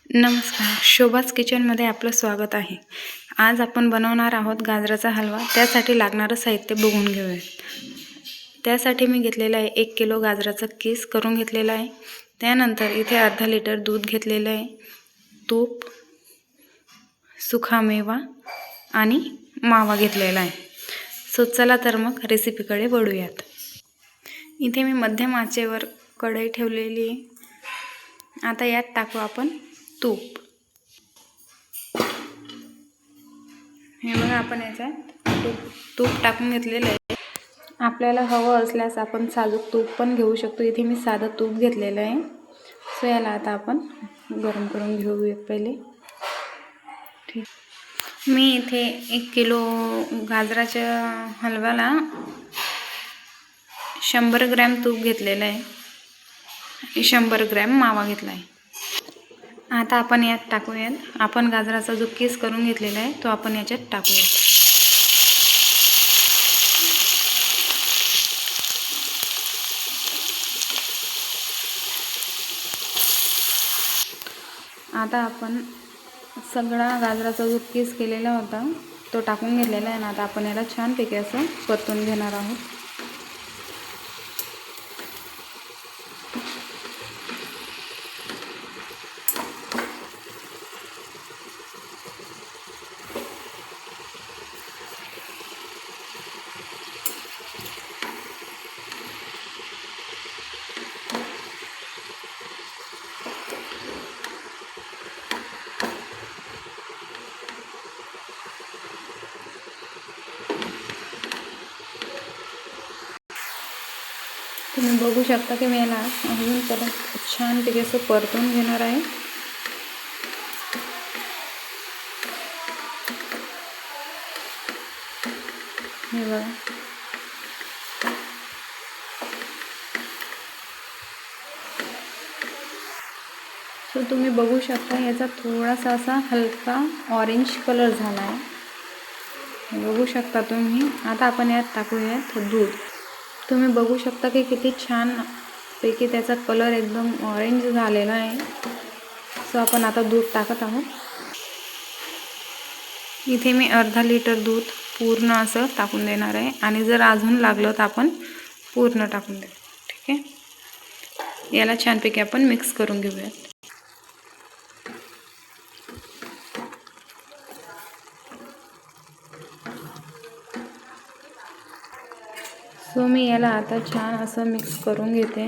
नमस्कार, शोभाच किचनमध्ये आपलं स्वागत आहे। आज आपण बनवणार आहोत गाजराचा हलवा। त्यासाठी लागणारं साहित्य बघून घेऊया। त्यासाठी मी घेतलेला आहे 1 किलो गाजराचा किस करून घेतलेला आहे। त्यानंतर इथे अर्धा लिटर दूध घेतलेलं आहे, तूप, सुखा मेवा आणि मावा घेतलेला आहे। सो चला तर मग रेसिपीकडे वळूयात। इथे मी मध्यम आचेवर कढई ठेवलेली आहे। आता यात टाकू आपण तूप। हे बघा, आपण याच्यात तूप टाकून घेतलेलं आहे। आपल्याला हवं असल्यास आपण साजूक तूप पण घेऊ शकतो। इथे मी साधं तूप घेतलेलं आहे। सो याला आता आपण गरम करून घेऊया पहिले। ठीक, मी इथे 1 किलो गाजराच्या हलव्याला 100 ग्रॅम तूप घेतलेलं आहे आणि 100 ग्रॅम मावा घेतला आहे। आता आपण यात टाकूयात आपण गाजराचा जो किस करून घेतलेला आहे तो आपण याच्यात टाकूयात। आता आपण सगळा गाजराचा जो किस केलेला होता तो टाकून घेतलेला आहे ना। आता आपण याला छानपैकी असं परतून घेणार आहोत। तुम्ही बघू शकता की मी याला अजून परत छानपैकी असं परतून घेणार आहे। हे बघा, सो तुम्ही बघू शकता याचा थोडासा असा हलका ऑरेंज कलर झाला आहे, बघू शकता तुम्ही। आता आपण यात टाकूयात दूध। तुम्ही बघू शकता की किती छान पैकी त्याचा कलर एकदम ऑरेंज झालेला आहे। सो आपण आता दूध टाकत आहोत। इथे मी अर्धा लिटर दूध पूर्ण असं टाकून देणार आहे आणि जर अजून लागलं तर आपण पूर्ण टाकून देऊ। ठीक आहे, याला छानपैकी आपण मिक्स करून घेऊया। सो मी याला आता छान असं मिक्स करून घेते।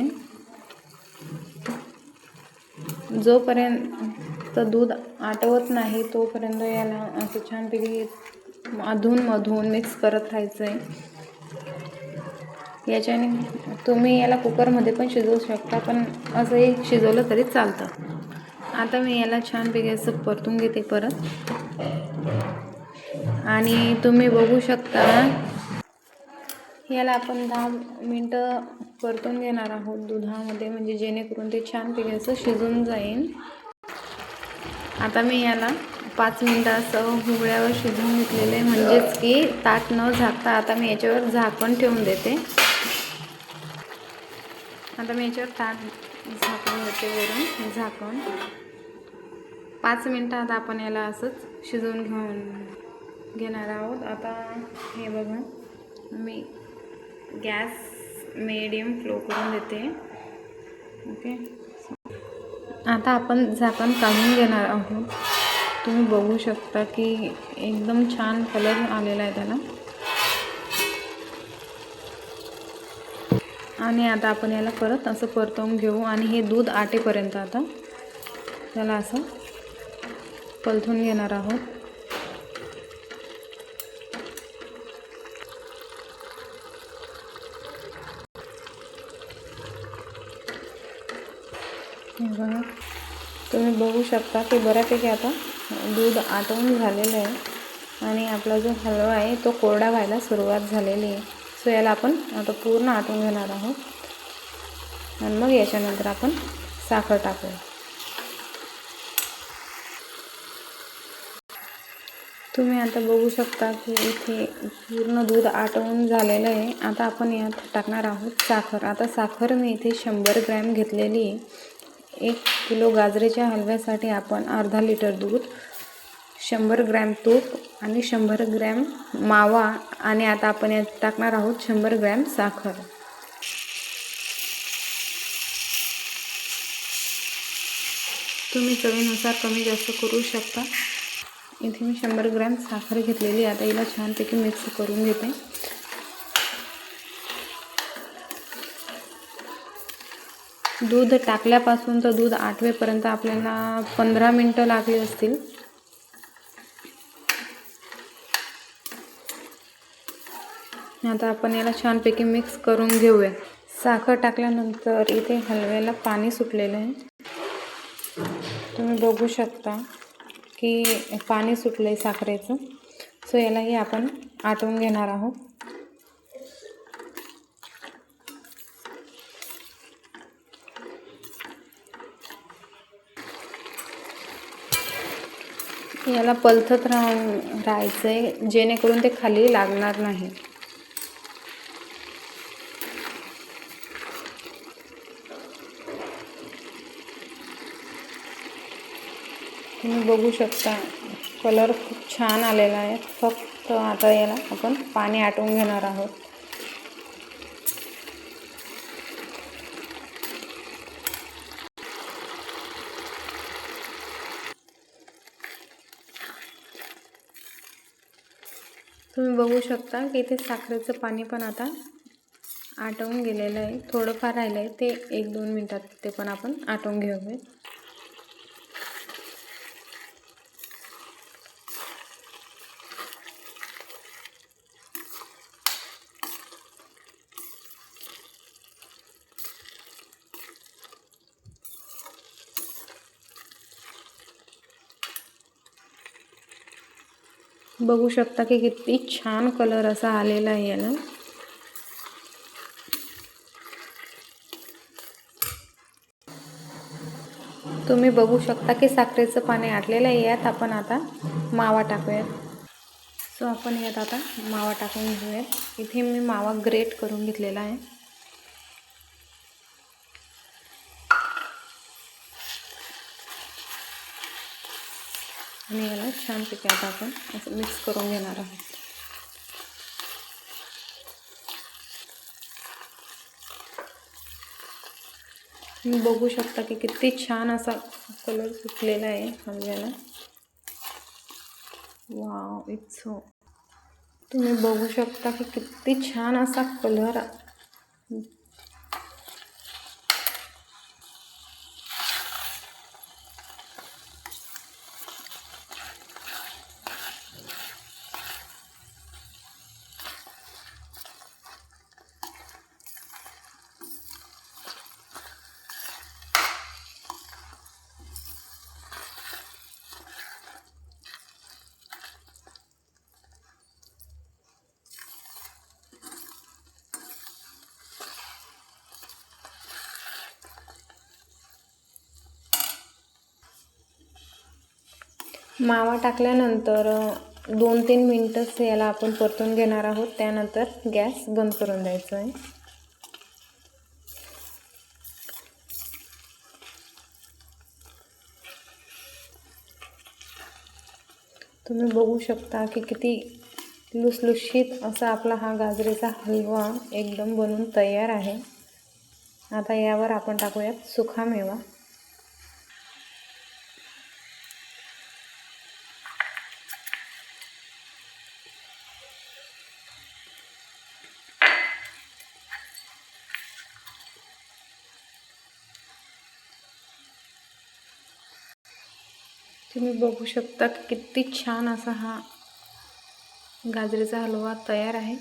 जोपर्यंत दूध आटवत नाही तोपर्यंत याला असं छानपैकी अधूनमधून मिक्स करत राहायचं आहे। याच्याने तुम्ही याला कुकरमध्ये पण शिजवू शकता, पण असंही शिजवलं तरी चालतं। आता मी याला छानपैकी असं परतून घेते परत। आणि तुम्ही बघू शकता याला आपण 10 मिनिटं परतून घेणार आहोत दुधामध्ये, म्हणजे जेणेकरून ते छानपैकी असं शिजून जाईल। आता मी याला 5 मिनिटं असं उघड्यावर शिजवून घेतलेलं आहे, म्हणजेच की ताट न झाकता आता मी याच्यावर झाकण ठेवून देते। आता मी याच्यावर ताट झाकून देते, वरून झाकण। 5 मिनिटं आता आपण याला असंच शिजवून घेणार आहोत। आता हे बघा, मी गॅस मीडियम फ्लो करून देते। ओके, आता आपण झाकण काढून घेणार आहोत। तुम्ही बघू शकता की एकदम छान कलर आलेला आहे त्याला। आणि आता आपण याला परत असं परतवून घेऊ आणि हे दूध आटेपर्यंत आता त्याला असं परतून घेणार आहोत। बघा, तुम्ही बघू शकता की बऱ्यापैकी आता दूध आटवून झालेलं आहे आणि आपला जो हलवा आहे तो कोरडा व्हायला सुरुवात झालेली आहे। सो याला आपण आता पूर्ण आटवून घेणार आहोत आणि मग याच्यानंतर आपण साखर टाकूया। तुम्ही आता बघू शकता की इथे पूर्ण दूध आटवून झालेलं आहे। आता आपण यात टाकणार आहोत साखर। आता साखर मी इथे 100 ग्रॅम घेतलेली आहे। 1 किलो गाजराच्या हलव्यासाठी आपण अर्धा लिटर दूध, 100 ग्रॅम तूप आणि 100 ग्रॅम मावा आणि आता आपण यात टाकणार आहोत 100 ग्रॅम साखर. तुम्ही चवीनुसार कमी जास्त करू शकता. इथे मी 100 ग्रॅम साखर घेतलेली. आता हिला छानपैकी मिक्स करून घेते. दूध टाकल्यापासून तर दूध आटवेपर्यंत आपल्याला 15 मिनिटं लागली असतील. आता आपण याला छानपैकी मिक्स करून घेऊया. साखर टाकल्यानंतर इथे हलव्याला पाणी सुटलेलं आहे. तुम्ही बघू शकता की पाणी सुटलं आहे साखरेचं. सो यालाही आपण आटवून घेणार आहोत. याला पलथत राहायचं आहे जेणेकरून ते खाली लागणार नाही. तुम्ही बघू शकता कलर खूप छान आलेला आहे. फक्त आता याला आपण पाणी आटवून घेणार आहोत. तुम्ही बघू शकता की इथे साखरेचं पाणी पण आता आटवून गेलेलं आहे. थोडंफार राहिलं आहे ते 1-2 मिनटात ते पण आपण आटवून घेऊया. बघू शकता की किती छान कलर असा आलेला आहे याला. तुम्ही बघू शकता की साखरेचं पाणी आटलेलं आहे. यात आपण आता मावा टाकूयात. सो आपण यात आता मावा टाकून घेऊयात. इथे मी मावा ग्रेट करून घेतलेला आहे. आणि याला छानपैकी आता आपण असं मिक्स करून घेणार आहोत. तुम्ही बघू शकता की किती छान असा कलर सुटलेला आहे हलव्याला. Wow, it's so. तुम्ही बघू शकता की किती छान असा कलर. मावा टाकल्यानंतर 2-3 मिनिटच याला आपण परतून घेणार आहोत. त्यानंतर गॅस बंद करून द्यायचा आहे. तुम्ही बघू शकता की किती लुसलुशीत असा आपला हा गाजराचा हलवा एकदम बनून तयार आहे. आता यावर आपण टाकूयात सुकामेवा. तुम्ही बघू शकता किती छान असा हा गाजराचा हलवा तयार आहे.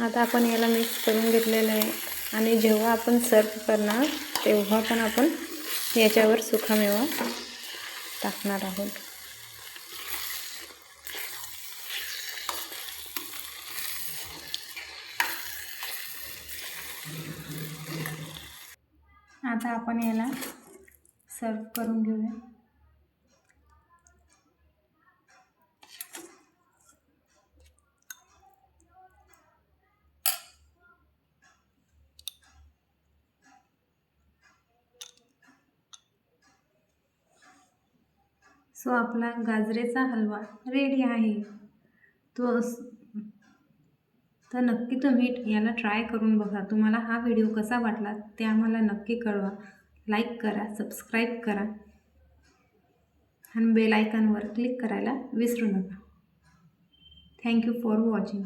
आता आपण याला मिक्स करून घेतलेलं आहे आणि जेव्हा आपण सर्व करणार तेव्हा पण आपण याच्यावर सुकामेवा टाकणार आहोत. आता आपण याला सर्व करून घेऊया. सो आपला गाजरेचा हलवा रेडी आहे. तर नक्की तुम्ही याला ट्राय करून बघा. तुम्हाला हा व्हिडिओ कसा वाटला ते आम्हाला नक्की कळवा. लाईक करा, सबस्क्राईब करा आणि बेल आयकॉनवर क्लिक करायला विसरू नका. Thank you for watching.